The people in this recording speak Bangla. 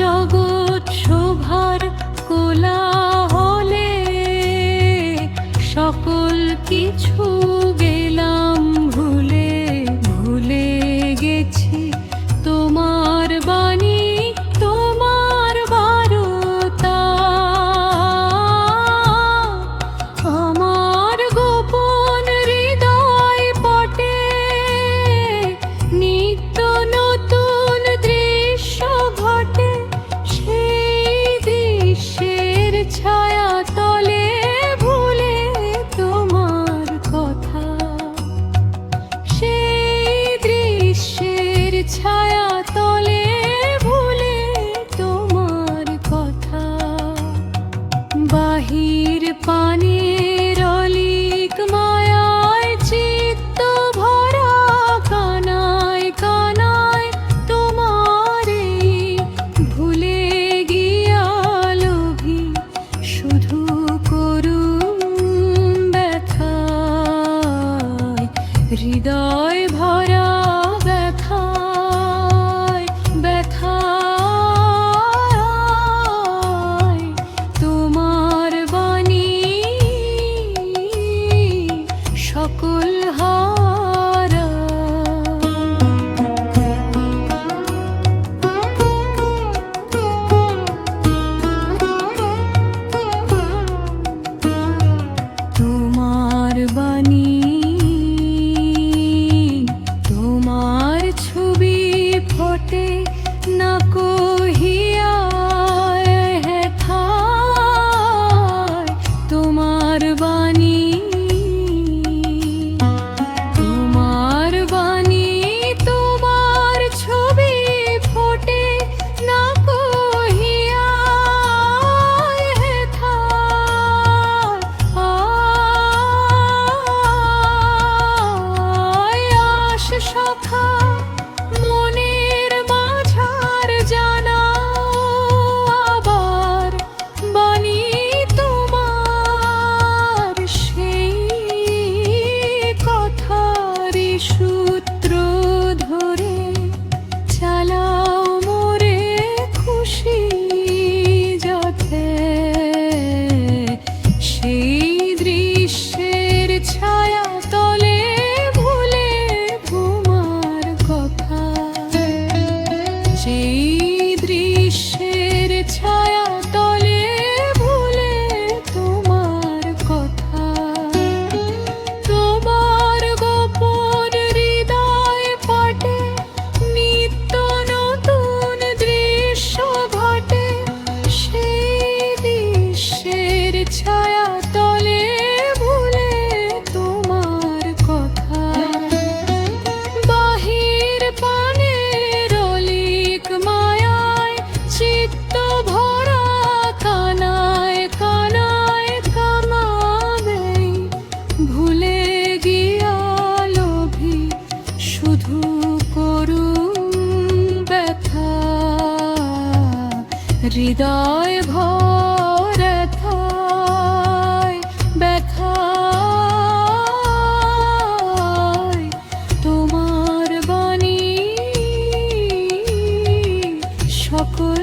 জগৎ শোভার কোলাহলে সকল কিছু গেলাম ভুলে, ভুলে গেছি তোমার বাণী, তোমার বারতা। আমার গোপন হৃদয় পটে নিত্য নতুন দৃশ্য ঘটে, সেই দৃশ্যের ছায়া তলে ভুলে তোমার কথা, সেই দৃশ্যের ছায়া তলে ভুলে তোমার কথা। বাহির পানের অলিক মায়ায় চিত্ত ভরা, কানায় কানায় তোমারে ভুলে গিয়া লোভী, শুধু করুণ ব্যথায় হৃদয় ভরা ব্যথায়, ব্যথায় তোমার বাণী সকল হারা। তোমার বাণী, তোমার ছবি ফোটে না কহিয়া হেথায়, তোমার বাণী, তোমার বাণী, তোমার ছবি ফোটে না কহিয়া হেথায়। আশ সখা মনের মাঝার জানাও আবার বাণী তোমার, সেই কথারই সূত্র ধরে চালাও মোরে খুশি যথে, সেই দৃশ্যের ছায়া তলে ভুলে তোমার কথা, সেই দৃশ্যের ছায়া তলে ভুলে তোমার কথা। তোমার গোপন হৃদয় পটে নিত্য নতুন দৃশ্য ঘটে, সেই দৃশ্যের ছায়া তলে ভুলে তোমার কথা। বাহির পানের অলিক মায়ায় চিত্ত ভরা, কানায় কানায় কামাবে ভুলে গিয়া লোভী, শুধু করুণ ব্যথা হৃদয় ভরাথায়, ব্যথায় তোমার বাণী সকল